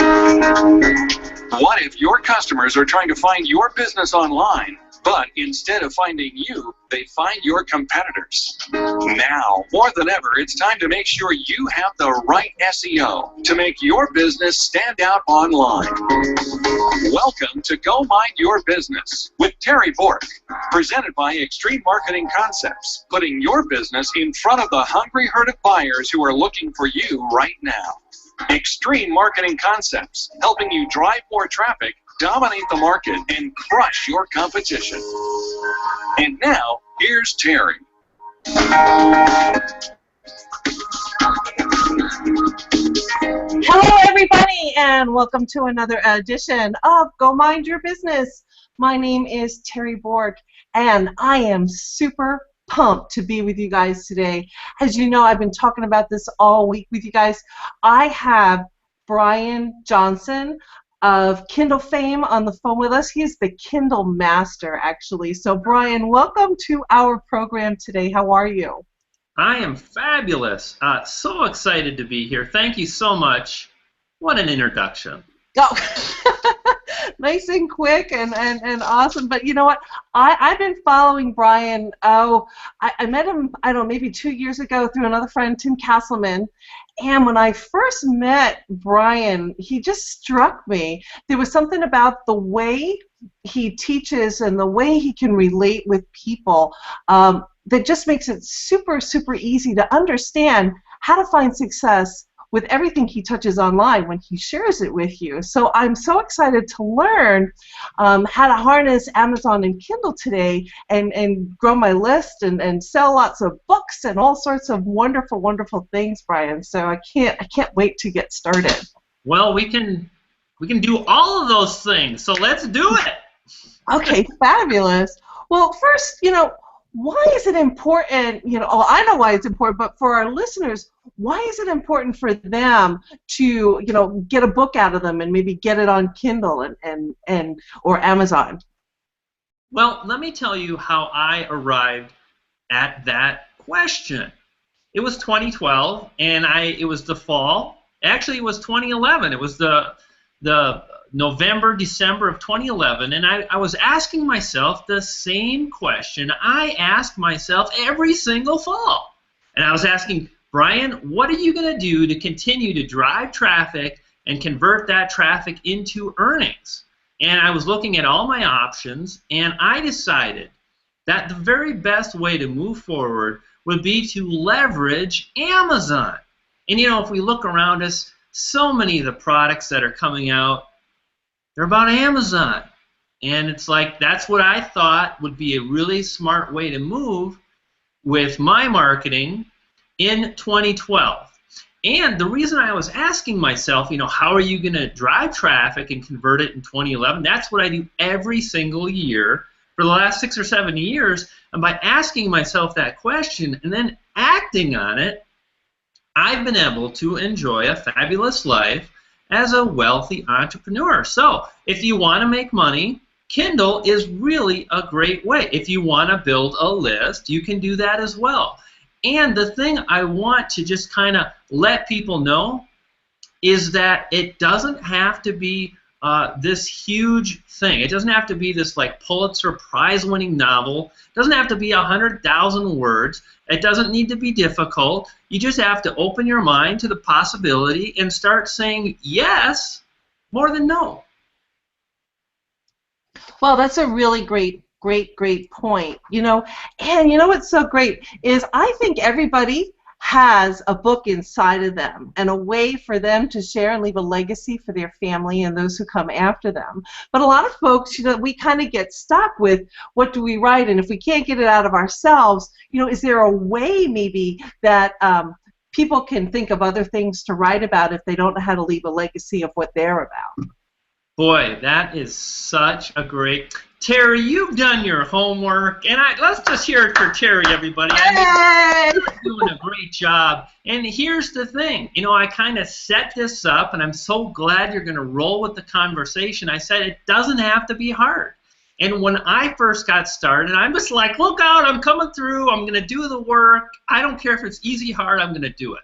What if your customers are trying to find your business online, but instead of finding you, they find your competitors? Now, more than ever, it's time to make sure you have the right SEO to make your business stand out online. Welcome to Go Mind Your Business with Terry Bork, presented by Extreme Marketing Concepts, putting your business in front of the hungry herd of buyers who are looking for you right now. Extreme Marketing Concepts, helping you drive more traffic, dominate the market, and crush your competition. And now, here's Terry. Hello, everybody, and welcome to another edition of Go Mind Your Business. My name is Terry Bork, and I am super pumped to be with you guys today. As you know, I've been talking about this all week with you guys. I have Brian Johnson of Kindle fame on the phone with us. He's the Kindle master, actually. So, Brian, welcome to our program today. How are you? I am fabulous. So excited to be here. Thank you so much. What an introduction. Oh, nice and quick and awesome. But you know what? I've been following Brian. I met him, I don't know, maybe 2 years ago through another friend, Tim Castleman. And when I first met Brian, he just struck me. There was something about the way he teaches and the way he can relate with people that just makes it super, super easy to understand how to find success with everything he touches online when he shares it with you. So I'm so excited to learn how to harness Amazon and Kindle today and grow my list and sell lots of books and all sorts of wonderful, wonderful things, Brian. So I can't wait to get started. Well, we can do all of those things, so let's do it. Okay, fabulous. Well, first, why is it important, I know why it's important, but for our listeners, why is it important for them to, get a book out of them and maybe get it on Kindle or Amazon? Well, let me tell you how I arrived at that question. It was 2012, and it was the fall. Actually, it was 2011. It was the November, December of 2011, and I was asking myself the same question I ask myself every single fall. And I was asking, Brian, what are you going to do to continue to drive traffic and convert that traffic into earnings? And I was looking at all my options, and I decided that the very best way to move forward would be to leverage Amazon. And if we look around us, so many of the products that are coming out, they're about Amazon. And it's like, that's what I thought would be a really smart way to move with my marketing in 2012. And the reason I was asking myself, how are you going to drive traffic and convert it in 2011? That's what I do every single year for the last 6 or 7 years. And by asking myself that question and then acting on it, I've been able to enjoy a fabulous life as a wealthy entrepreneur. So if you want to make money, Kindle is really a great way. If you want to build a list, you can do that as well. And the thing I want to just kind of let people know is that it doesn't have to be this huge thing. It doesn't have to be this like Pulitzer Prize-winning novel. It doesn't have to be 100,000 words. It doesn't need to be difficult. You just have to open your mind to the possibility and start saying yes more than no. Well, that's a really great point. And what's so great is I think everybody has a book inside of them and a way for them to share and leave a legacy for their family and those who come after them. But a lot of folks, we kind of get stuck with what do we write, and if we can't get it out of ourselves, is there a way maybe that people can think of other things to write about if they don't know how to leave a legacy of what they're about? Boy, that is such a great... Terry, you've done your homework, and let's just hear it for Terry, everybody. You're doing a great job. And here's the thing. I kind of set this up, and I'm so glad you're going to roll with the conversation. I said it doesn't have to be hard. And when I first got started, I'm just like, look out, I'm coming through. I'm going to do the work. I don't care if it's easy, hard, I'm going to do it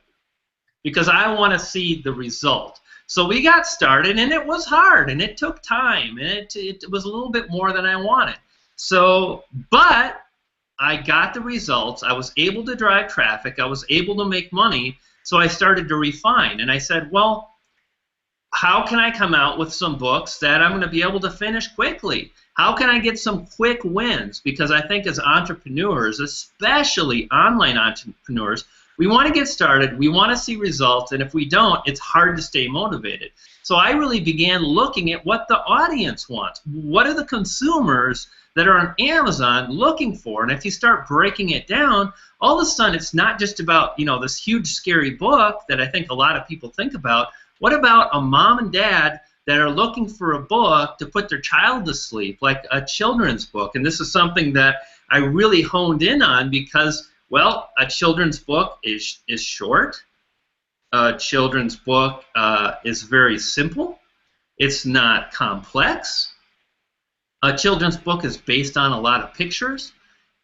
because I want to see the result. So we got started, and it was hard, and it took time, and it was a little bit more than I wanted. So, but I got the results. I was able to drive traffic. I was able to make money. So I started to refine, and I said, well, how can I come out with some books that I'm going to be able to finish quickly? How can I get some quick wins? Because I think as entrepreneurs, especially online entrepreneurs, we want to get started, we want to see results, and if we don't, it's hard to stay motivated. So I really began looking at what the audience wants. What are the consumers that are on Amazon looking for? And if you start breaking it down, all of a sudden it's not just about, you know, this huge scary book that I think a lot of people think about. What about a mom and dad that are looking for a book to put their child to sleep, like a children's book? And this is something that I really honed in on because, well, a children's book is short. A children's book is very simple. It's not complex. A children's book is based on a lot of pictures.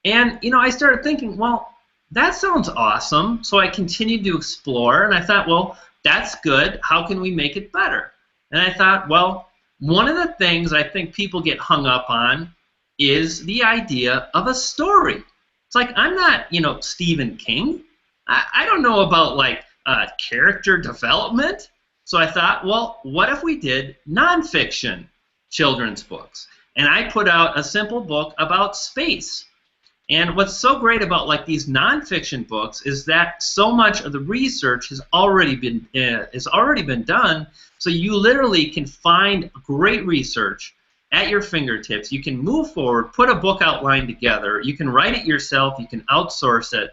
And, you know, I started thinking, well, that sounds awesome. So I continued to explore, and I thought, well, that's good. How can we make it better? And I thought, well, one of the things I think people get hung up on is the idea of a story. It's like, I'm not, you know, Stephen King. I don't know about, like, character development. So I thought, well, what if we did nonfiction children's books? And I put out a simple book about space. And what's so great about like these nonfiction books is that so much of the research has already been done. So you literally can find great research at your fingertips. You can move forward, put a book outline together. You can write it yourself. You can outsource it.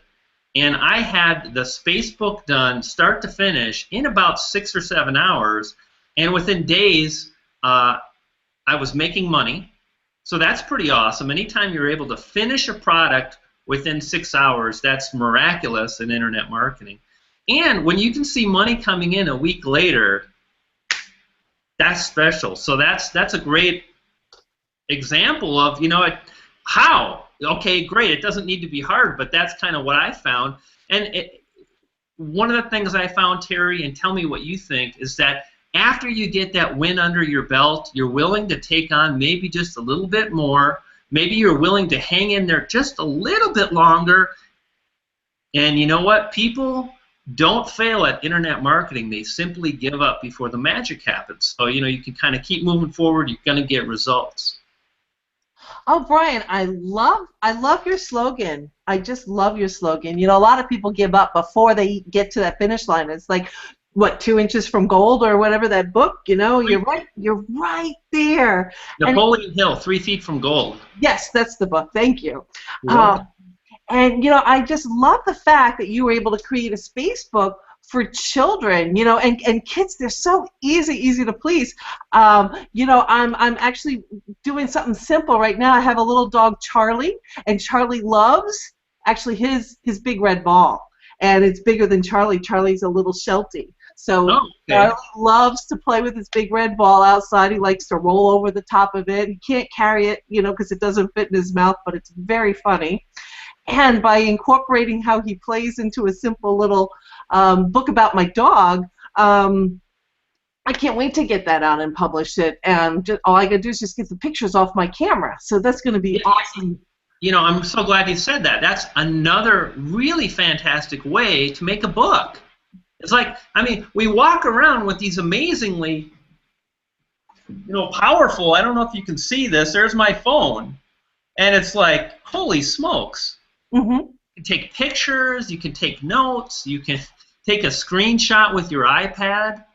And I had the space book done, start to finish, in about 6 or 7 hours. And within days, I was making money. So that's pretty awesome. Anytime you're able to finish a product within 6 hours, that's miraculous in internet marketing. And when you can see money coming in a week later, that's special. So that's a great example of, you know, how. Okay, great. It doesn't need to be hard, but that's kind of what I found. And one of the things I found, Terry, and tell me what you think, is that after you get that win under your belt, you're willing to take on maybe just a little bit more. Maybe you're willing to hang in there just a little bit longer. And you know what? People don't fail at internet marketing. They simply give up before the magic happens. So, you know, you can kind of keep moving forward. You're going to get results. Oh, Brian, I love your slogan. I just love your slogan. You know, a lot of people give up before they get to that finish line. It's like, what, 2 inches from gold or whatever, that book, you know, you're right there. Napoleon Hill, 3 feet from gold. Yes, that's the book. Thank you. Yeah. And, you know, I just love the fact that you were able to create a space book for children, you know, and kids. They're so easy to please. You know, I'm actually doing something simple right now. I have a little dog, Charlie, and Charlie loves actually his big red ball, and it's bigger than Charlie. Charlie's a little Sheltie. So Charlie loves to play with his big red ball outside. He likes to roll over the top of it. He can't carry it, you know, because it doesn't fit in his mouth, but it's very funny. And by incorporating how he plays into a simple little book about my dog, I can't wait to get that out and publish it. And just, all I got to do is just get the pictures off my camera. So that's going to be awesome. You know, I'm so glad you said that. That's another really fantastic way to make a book. It's like, I mean, we walk around with these amazingly, you know, powerful, I don't know if you can see this, there's my phone, and it's like, holy smokes. Mm-hmm. You can take pictures, you can take notes, you can take a screenshot with your iPad.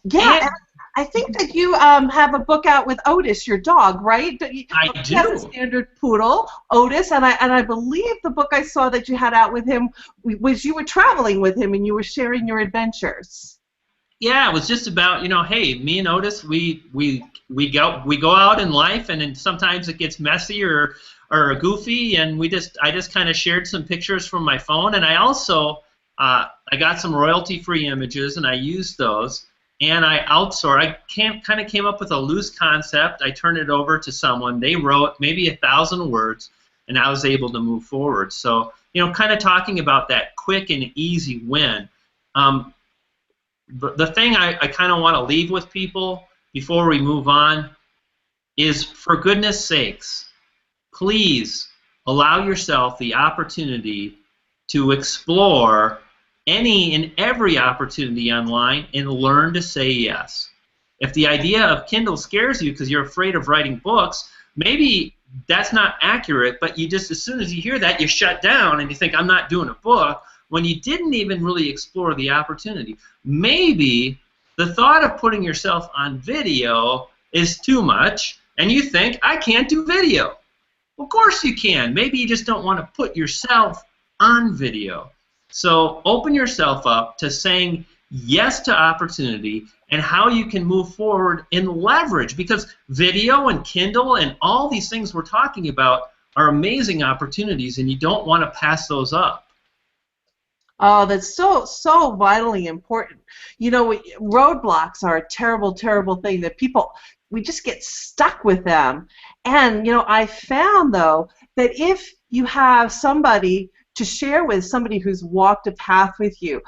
Yeah, and I think that you have a book out with Otis, your dog, right? I do. He has a standard poodle, Otis, and I believe the book I saw that you had out with him was you were traveling with him and you were sharing your adventures. Yeah, it was just about, you know, hey, me and Otis, we go out in life, and then sometimes it gets messy or goofy, and I just kind of shared some pictures from my phone, and I also I got some royalty-free images, and I used those. And I outsourced. I kind of came up with a loose concept. I turned it over to someone. They wrote maybe 1,000 words, and I was able to move forward. So, you know, kind of talking about that quick and easy win. the thing I kind of want to leave with people before we move on is, for goodness sakes, please allow yourself the opportunity to explore any and every opportunity online and learn to say yes. If the idea of Kindle scares you because you're afraid of writing books, maybe that's not accurate, but you just, as soon as you hear that, you shut down and you think, I'm not doing a book, when you didn't even really explore the opportunity. Maybe the thought of putting yourself on video is too much, and you think, I can't do video. Of course you can. Maybe you just don't want to put yourself on video. So open yourself up to saying yes to opportunity and how you can move forward and leverage, because video and Kindle and all these things we're talking about are amazing opportunities, and you don't want to pass those up. Oh, that's so vitally important. You know, roadblocks are a terrible, terrible thing that people, we just get stuck with them. And, you know, I found, though, that if you have somebody to share with, somebody who's walked a path with you,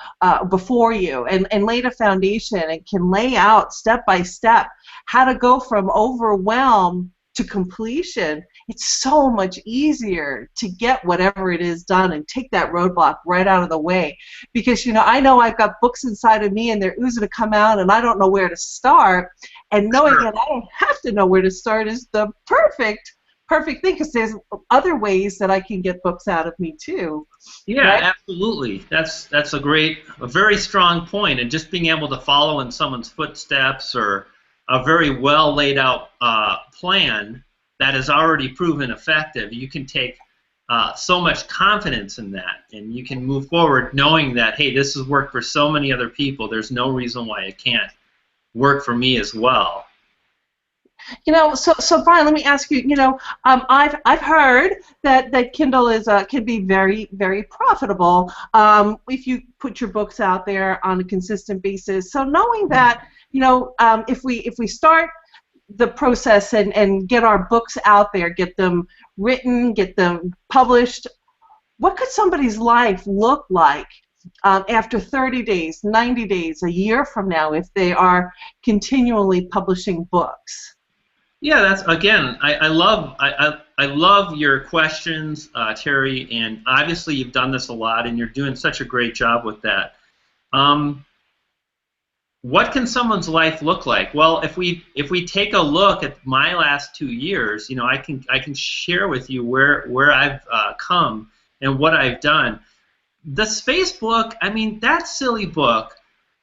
before you, and laid a foundation and can lay out step by step how to go from overwhelm to completion, it's so much easier to get whatever it is done and take that roadblock right out of the way. Because, you know I've got books inside of me and they're oozing to come out and I don't know where to start. And knowing that I don't have to know where to start is the perfect thing, because there's other ways that I can get books out of me too. Yeah, right? Absolutely. That's a very strong point. And just being able to follow in someone's footsteps, or a very well laid out plan that is already proven effective, you can take so much confidence in that, and you can move forward knowing that, hey, this has worked for so many other people, there's no reason why it can't work for me as well. You know, so Brian, let me ask you. You know, I've heard that Kindle is can be very, very profitable if you put your books out there on a consistent basis. So knowing that, you know, if we start the process and get our books out there, get them written, get them published, what could somebody's life look like after 30 days, 90 days, a year from now, if they are continually publishing books? Yeah, that's, again, I love your questions, Terry, and obviously you've done this a lot, and you're doing such a great job with that. What can someone's life look like? Well, if we take a look at my last 2 years, you know, I can share with you where I've come and what I've done. The space book, I mean, that silly book,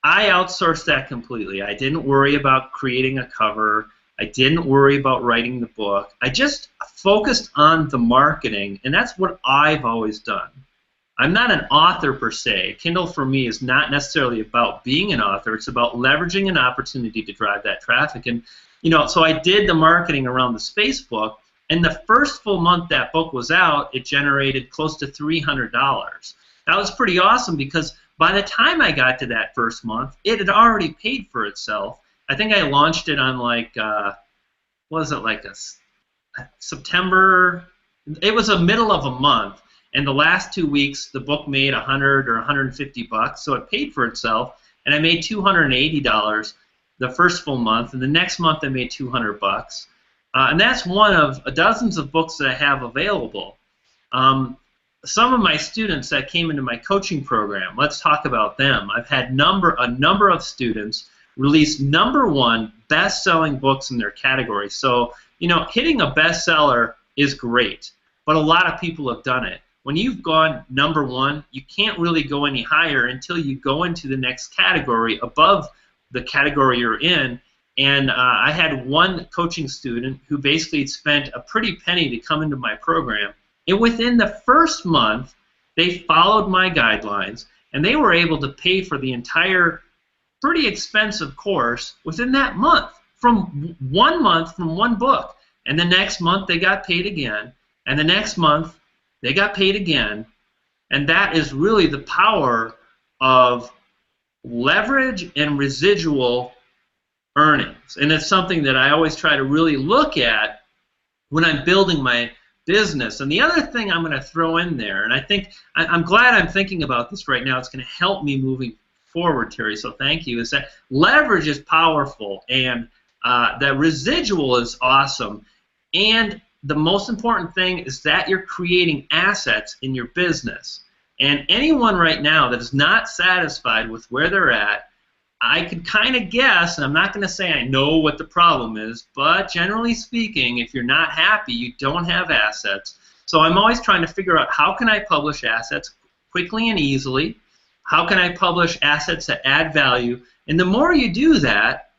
I outsourced that completely. I didn't worry about creating a cover. I didn't worry about writing the book. I just focused on the marketing, and that's what I've always done. I'm not an author per se. Kindle for me is not necessarily about being an author. It's about leveraging an opportunity to drive that traffic. And, you know, so I did the marketing around the space book, and the first full month that book was out, it generated close to $300. That was pretty awesome, because by the time I got to that first month, it had already paid for itself. I think I launched it on like, what was it, like a September? It was a middle of a month, and the last 2 weeks the book made $100 or $150, so it paid for itself, and I made $280 the first full month, and the next month I made $200, and that's one of dozens of books that I have available. Some of my students that came into my coaching program, let's talk about them. I've had a number of students release #1 best-selling books in their category. So, you know, hitting a bestseller is great, but a lot of people have done it. When you've gone #1, you can't really go any higher until you go into the next category above the category you're in. And I had one coaching student who basically spent a pretty penny to come into my program, and within the first month, they followed my guidelines, and they were able to pay for the entire pretty expensive course within that month, from 1 month, from one book. And the next month they got paid again, and the next month they got paid again. And that is really the power of leverage and residual earnings. And it's something that I always try to really look at when I'm building my business. And the other thing I'm going to throw in there, and I think I'm glad I'm thinking about this right now, it's going to help me moving forward, Terry, so thank you, is that leverage is powerful, and the residual is awesome, and the most important thing is that you're creating assets in your business. And anyone right now that is not satisfied with where they're at, I could kind of guess, and I'm not going to say I know what the problem is, but generally speaking, if you're not happy, you don't have assets. So I'm always trying to figure out, how can I publish assets quickly and easily? How can I publish assets that add value? And the more you do that,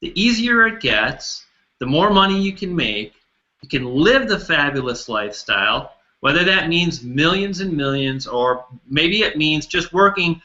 the easier it gets, the more money you can make. You can live the fabulous lifestyle, whether that means millions and millions, or maybe it means just working,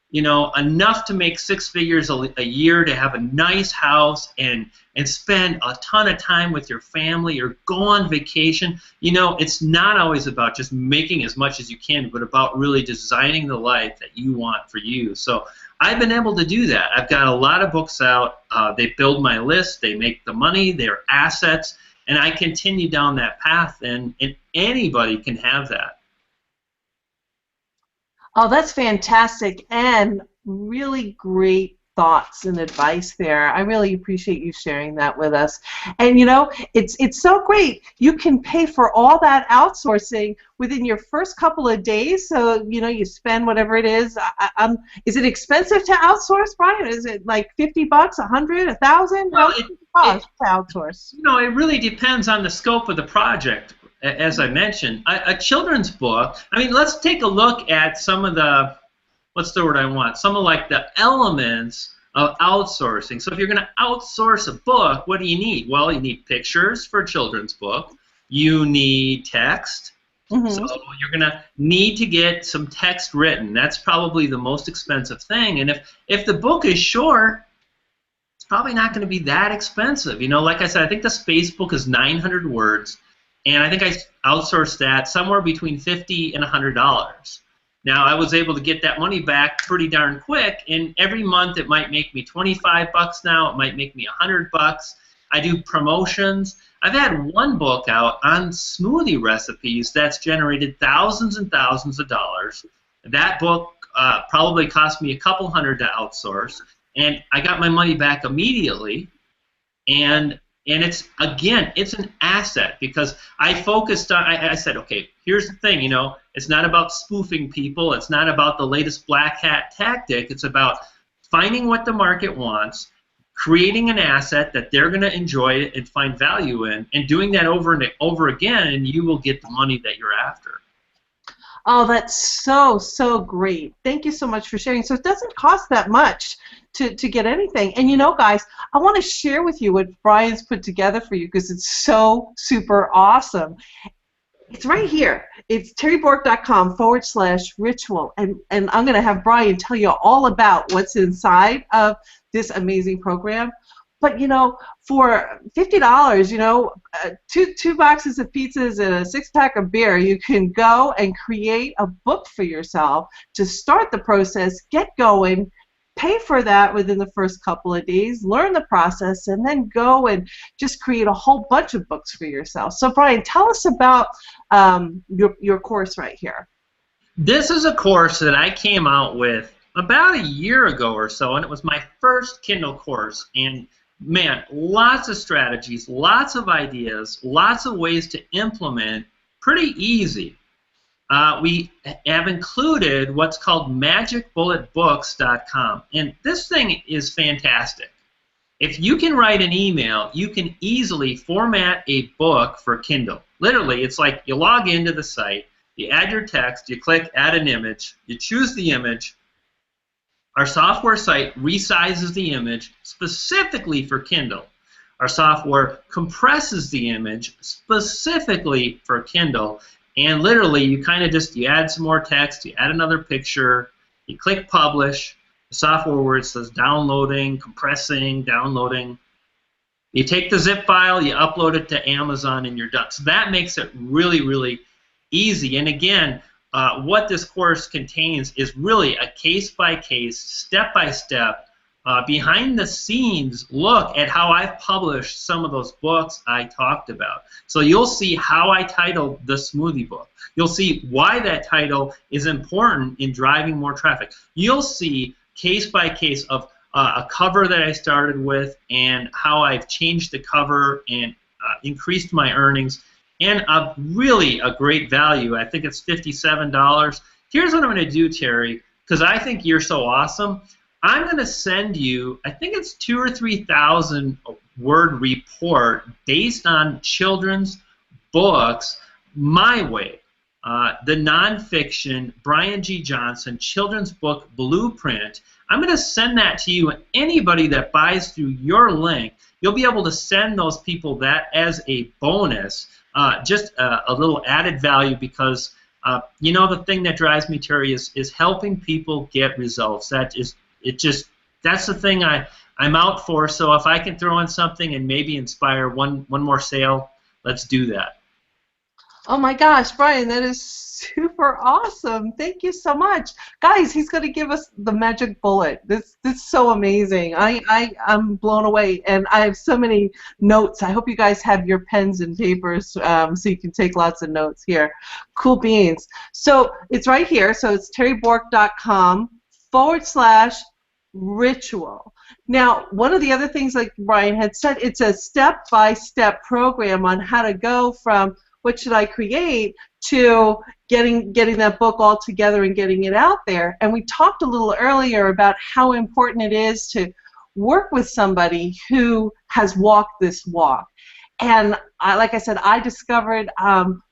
you know, enough to make 6 figures a year, to have a nice house and spend a ton of time with your family, or go on vacation. You know, it's not always about just making as much as you can, but about really designing the life that you want for you. So I've been able to do that. I've got a lot of books out. They build my list. They make the money. They're assets. And I continue down that path, and anybody can have that. Oh, that's fantastic, and really great thoughts and advice there. I really appreciate you sharing that with us. And you know, it's so great. You can pay for all that outsourcing within your first couple of days. So you know, you spend whatever it is. Is it expensive to outsource, Brian? Is it like $50, $100, $1,000? Well, How much does it cost to outsource? You know, it really depends on the scope of the project. As I mentioned, a children's book, I mean, let's take a look at some of the, what's the word I want? Some of like the elements of outsourcing. So if you're going to outsource a book, what do you need? Well, you need pictures for a children's book. You need text. So you're going to need to get some text written. That's probably the most expensive thing. And if the book is short, it's probably not going to be that expensive. You know, like I said, I think the space book is 900 words. And I think I outsourced that somewhere between $50 and $100. Now, I was able to get that money back pretty darn quick, and every month it might make me $25 now, it might make me $100. I do promotions. I've had one book out on smoothie recipes that's generated thousands and thousands of dollars. That book probably cost me a couple hundred to outsource, and I got my money back immediately. And it's, again, it's an asset, because I focused on, I said, okay, here's the thing, you know, it's not about spoofing people, it's not about the latest black hat tactic, it's about finding what the market wants, creating an asset that they're going to enjoy and find value in, and doing that over and over again, and you will get the money that you're after. Oh, that's so great. Thank you so much for sharing. So it doesn't cost that much to get anything. And you know, guys, I want to share with you what Brian's put together for you, because it's so super awesome. It's right here. It's terrybork.com/ritual. And I'm going to have Brian tell you all about what's inside of this amazing program. But, you know, for $50, you know, two boxes of pizzas and a 6-pack of beer, you can go and create a book for yourself to start the process, get going, pay for that within the first couple of days, learn the process, and then go and just create a whole bunch of books for yourself. So, Brian, tell us about your course right here. This is a course that I came out with about a year ago or so, and it was my first Kindle course. And man, lots of strategies, lots of ideas, lots of ways to implement, pretty easy. We have included what's called magicbulletbooks.com, and this thing is fantastic. If you can write an email, you can easily format a book for Kindle. Literally, it's like you log into the site, you add your text, you click add an image, you choose the image. Our software site resizes the image specifically for Kindle. Our software compresses the image specifically for Kindle, and literally you kind of just, you add some more text, you add another picture, you click publish, the software where it says downloading, compressing, downloading. You take the zip file, you upload it to Amazon, and you're done. So that makes it really, really easy. And again, what this course contains is really a case-by-case, step-by-step, behind-the-scenes look at how I've published some of those books I talked about. So you'll see how I titled the smoothie book. You'll see why that title is important in driving more traffic. You'll see case by case of a cover that I started with and how I've changed the cover and increased my earnings, and really a great value. I think it's $57. Here's what I'm going to do, Terry, because I think you're so awesome. I'm going to send you, I think it's 2,000 or 3,000 word report based on children's books my way. The nonfiction Brian G. Johnson children's book blueprint. I'm going to send that to you, and anybody that buys through your link, you'll be able to send those people that as a bonus, just a little added value, because you know, the thing that drives me, Terry, is helping people get results. That's the thing I'm out for. So if I can throw in something and maybe inspire one more sale, let's do that. Oh my gosh, Brian, that is super awesome. Thank you so much. Guys, he's going to give us the magic bullet. This is so amazing. I'm blown away, and I have so many notes. I hope you guys have your pens and papers so you can take lots of notes here. Cool beans. So it's right here. So it's terrybork.com/ritual. Now, one of the other things, like Brian had said, it's a step-by-step program on how to go from what should I create to getting that book all together and getting it out there. And we talked a little earlier about how important it is to work with somebody who has walked this walk. And like I said, I discovered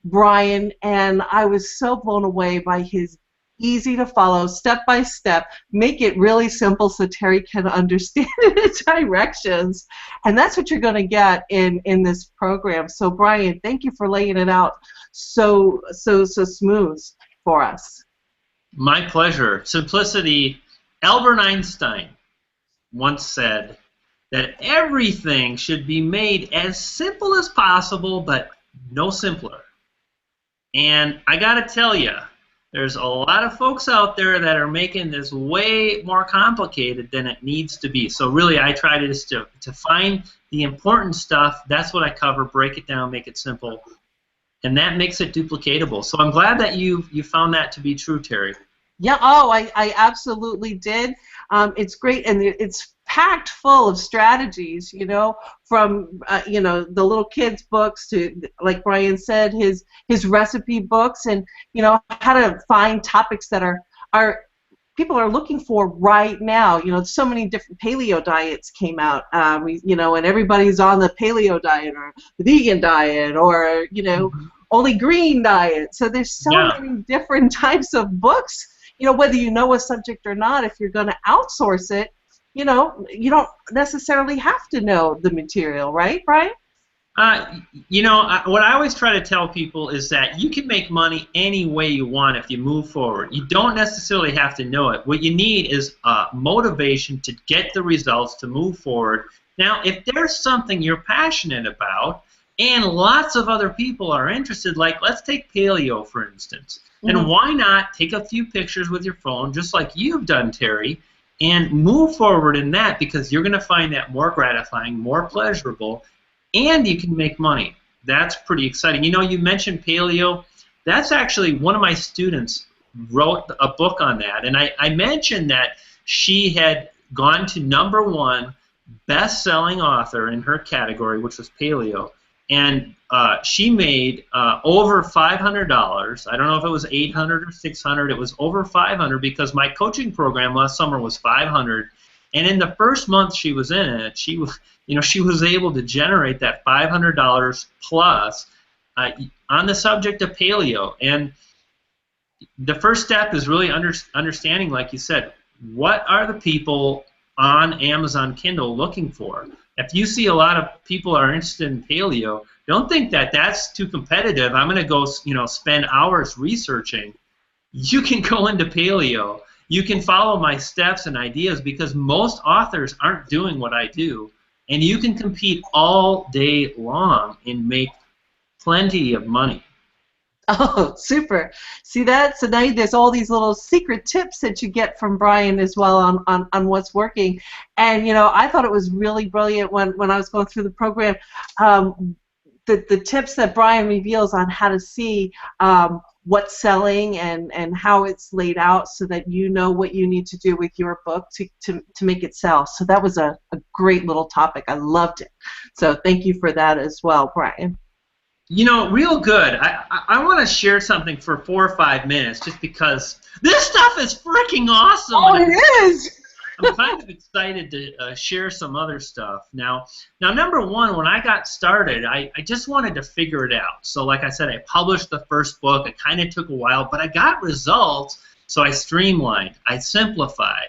Brian, and I was so blown away by his easy to follow, step by step, make it really simple so Terry can understand the directions. And that's what you're going to get in this program. So Brian, thank you for laying it out so smooth for us. My pleasure. Simplicity. Albert Einstein once said that everything should be made as simple as possible, but no simpler. And I got to tell you, there's a lot of folks out there that are making this way more complicated than it needs to be. So really, I try to find the important stuff. That's what I cover. Break it down, make it simple, and that makes it duplicatable. So I'm glad that you found that to be true, Terry. Yeah. Oh, I absolutely did. It's great, and it's packed full of strategies, you know, from you know, the little kids' books to, like Brian said, his recipe books, and you know, how to find topics that are people are looking for right now. You know, so many different paleo diets came out, you know, and everybody's on the paleo diet or the vegan diet or, you know, only green diet. So there's so many different types of books. You know, whether you know a subject or not, if you're going to outsource it, you know, you don't necessarily have to know the material, right, Brian? You know, what I always try to tell people is that you can make money any way you want if you move forward. You don't necessarily have to know it. What you need is motivation to get the results, to move forward. Now, if there's something you're passionate about and lots of other people are interested, like let's take paleo, for instance, then why not take a few pictures with your phone, just like you've done, Terry, and move forward in that, because you're going to find that more gratifying, more pleasurable, and you can make money. That's pretty exciting. You know, you mentioned paleo. That's actually one of my students wrote a book on that, and I mentioned that she had gone to '1 best-selling author in her category, which was paleo, and she made over $500. I don't know if it was $800 or $600. It was over $500 because my coaching program last summer was $500. And in the first month she was in it, she was able to generate that $500 plus on the subject of paleo. And the first step is really understanding, like you said, what are the people on Amazon Kindle looking for? If you see a lot of people are interested in paleo, don't think that that's too competitive. I'm going to go, you know, spend hours researching. You can go into paleo. You can follow my steps and ideas, because most authors aren't doing what I do, and you can compete all day long and make plenty of money. Oh, super. See that? So now there's all these little secret tips that you get from Brian as well on what's working. And, you know, I thought it was really brilliant when I was going through the program, the tips that Brian reveals on how to see what's selling and how it's laid out so that you know what you need to do with your book to make it sell. So that was a great little topic. I loved it. So thank you for that as well, Brian. You know, real good. I want to share something for 4 or 5 minutes just because this stuff is freaking awesome. Oh, it is! I'm kind of excited to share some other stuff. Now, number one, when I got started, I just wanted to figure it out. So like I said, I published the first book. It kind of took a while, but I got results, so I streamlined. I simplified.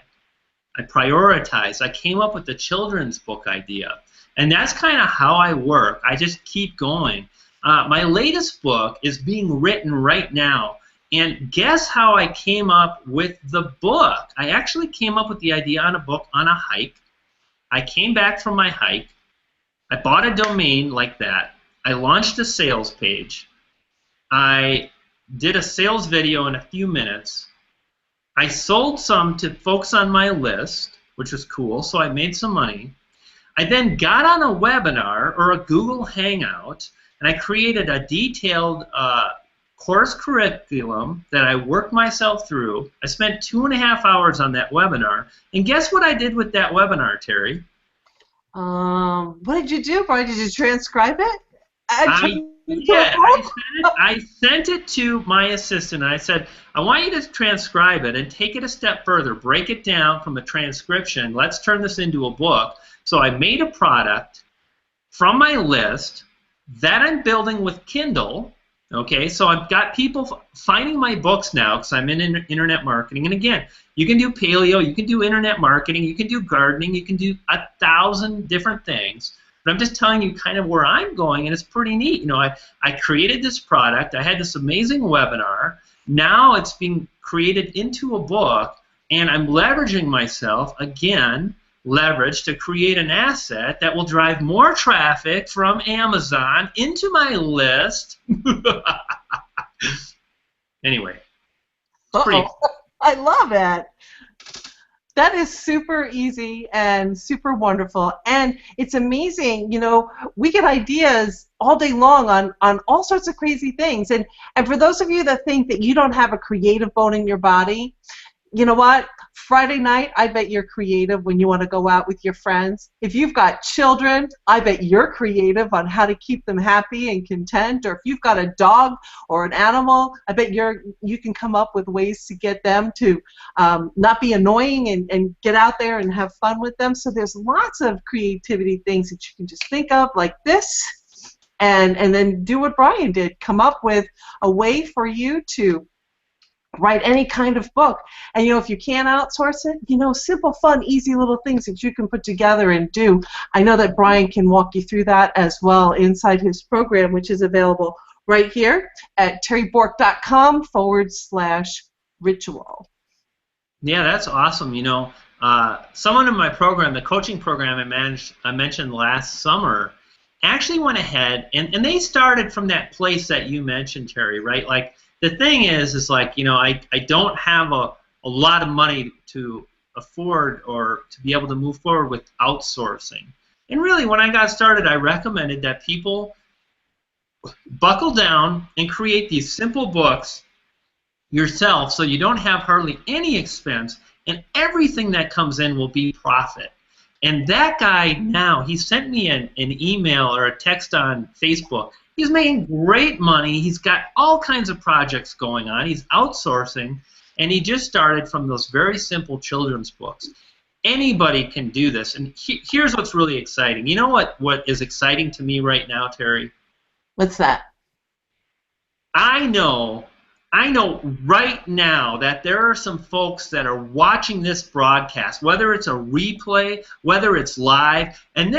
I prioritized. I came up with the children's book idea. And that's kind of how I work. I just keep going. My latest book is being written right now. And guess how I came up with the book? I actually came up with the idea on a book on a hike. I came back from my hike. I bought a domain like that. I launched a sales page. I did a sales video in a few minutes. I sold some to folks on my list, which was cool, so I made some money. I then got on a webinar or a Google Hangout, and I created a detailed course curriculum that I worked myself through. I spent 2.5 hours on that webinar, and guess what I did with that webinar, Terry? What did you do, Brian? Did you transcribe it? I sent it to my assistant. I said, I want you to transcribe it and take it a step further. Break it down from a transcription. Let's turn this into a book. So I made a product from my list that I'm building with Kindle. Okay, so I've got people finding my books now because I'm in internet marketing. And again, you can do paleo, you can do internet marketing, you can do gardening, you can do 1,000 different things. But I'm just telling you kind of where I'm going, and it's pretty neat. You know, I created this product. I had this amazing webinar. Now it's being created into a book, and I'm leveraging myself, again, leverage to create an asset that will drive more traffic from Amazon into my list. Anyway. I love it. That is super easy and super wonderful, and it's amazing. You know, we get ideas all day long on all sorts of crazy things, and for those of you that think that you don't have a creative bone in your body, you know what? Friday night, I bet you're creative when you want to go out with your friends. If you've got children, I bet you're creative on how to keep them happy and content. Or if you've got a dog or an animal, I bet you can come up with ways to get them to not be annoying and get out there and have fun with them. So there's lots of creativity things that you can just think of like this, and then do what Brian did. Come up with a way for you to write any kind of book. And you know, if you can't outsource it, you know, simple, fun, easy little things that you can put together and do. I know that Brian can walk you through that as well inside his program, which is available right here at terrybork.com/ritual. Yeah, that's awesome. You know, someone in my program, the coaching program I mentioned last summer, actually went ahead and they started from that place that you mentioned, Terry, right? Like, the thing is like, you know, I don't have a lot of money to afford or to be able to move forward with outsourcing. And really, when I got started, I recommended that people buckle down and create these simple books yourself so you don't have hardly any expense, and everything that comes in will be profit. And that guy now, he sent me an email or a text on Facebook. He's making great money. He's got all kinds of projects going on. He's outsourcing, and he just started from those very simple children's books. Anybody can do this, and here's what's really exciting. You know what is exciting to me right now, Terry? What's that? I know right now that there are some folks that are watching this broadcast, whether it's a replay, whether it's live, and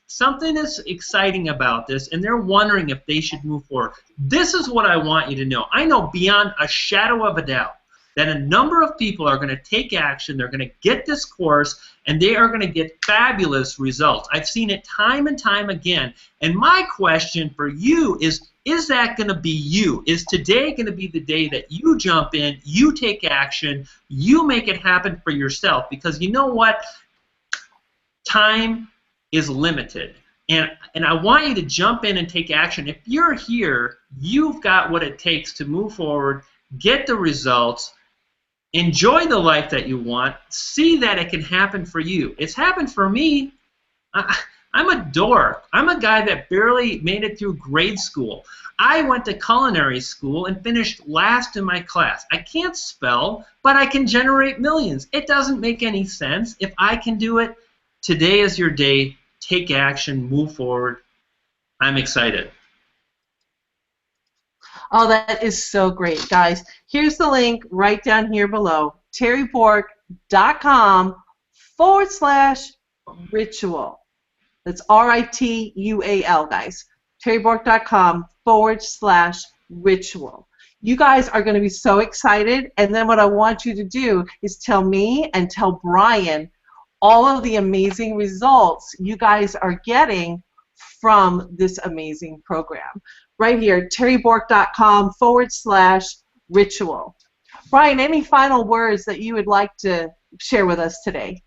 something is exciting about this, and they're wondering if they should move forward. This is what I want you to know. I know beyond a shadow of a doubt that a number of people are going to take action. They're going to get this course, and they are going to get fabulous results. I've seen it time and time again. And my question for you is that going to be you? Is today going to be the day that you jump in, you take action, you make it happen for yourself? Because you know what? Time is limited. And I want you to jump in and take action. If you're here, you've got what it takes to move forward, get the results, enjoy the life that you want, see that it can happen for you. It's happened for me. I'm a dork. I'm a guy that barely made it through grade school. I went to culinary school and finished last in my class. I can't spell, but I can generate millions. It doesn't make any sense. If I can do it, today is your day. Take action, move forward. I'm excited. Oh, that is so great, guys. Here's the link right down here below, terrybork.com/ritual. That's RITUAL, guys. terrybork.com/ritual. You guys are going to be so excited, and then what I want you to do is tell me and tell Brian all of the amazing results you guys are getting from this amazing program. Right here, terrybork.com/ritual. Brian, any final words that you would like to share with us today?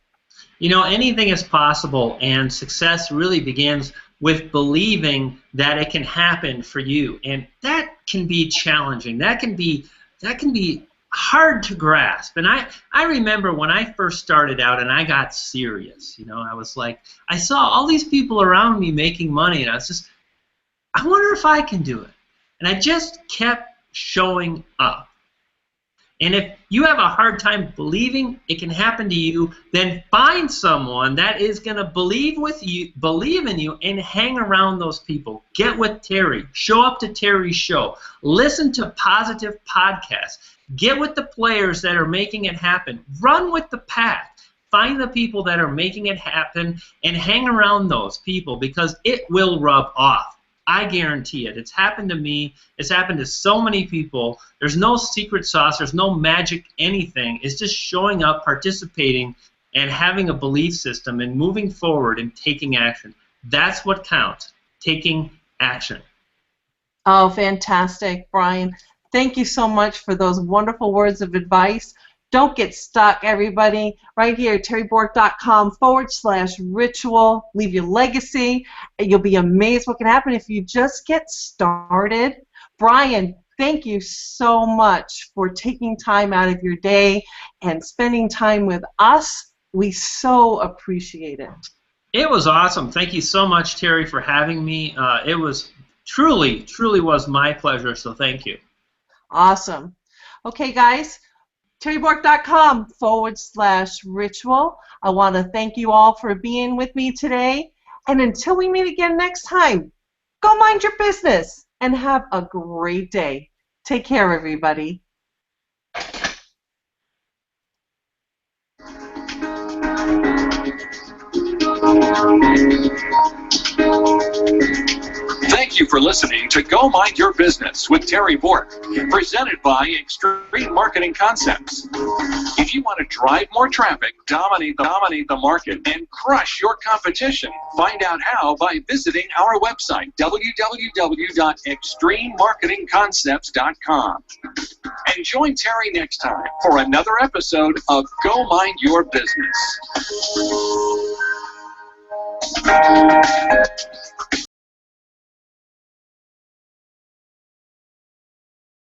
You know, anything is possible, and success really begins with believing that it can happen for you, and that can be challenging. That can be hard to grasp. And I remember when I first started out and I got serious. You know, I was like, I saw all these people around me making money, and I was just, I wonder if I can do it. And I just kept showing up. And if you have a hard time believing it can happen to you, then find someone that is going to believe in you, and hang around those people. Get with Terry. Show up to Terry's show. Listen to positive podcasts. Get with the players that are making it happen. Run with the pack. Find the people that are making it happen and hang around those people, because it will rub off. I guarantee it. It's happened to me. It's happened to so many people. There's no secret sauce. There's no magic anything. It's just showing up, participating, and having a belief system and moving forward and taking action. That's what counts, taking action. Oh, fantastic, Brian. Thank you so much for those wonderful words of advice. Don't get stuck, everybody. Right here, terrybork.com/ritual. Leave your legacy. You'll be amazed what can happen if you just get started. Brian, thank you so much for taking time out of your day and spending time with us. We so appreciate it. It was awesome. Thank you so much, Terry, for having me. It was truly was my pleasure, so thank you. Awesome. Okay, guys. terrybork.com/ritual. I want to thank you all for being with me today. And until we meet again next time, go mind your business and have a great day. Take care, everybody. Thank you for listening to Go Mind Your Business with Terry Bork, presented by Extreme Marketing Concepts. If you want to drive more traffic, dominate the market, and crush your competition, find out how by visiting our website, www.extrememarketingconcepts.com. And join Terry next time for another episode of Go Mind Your Business.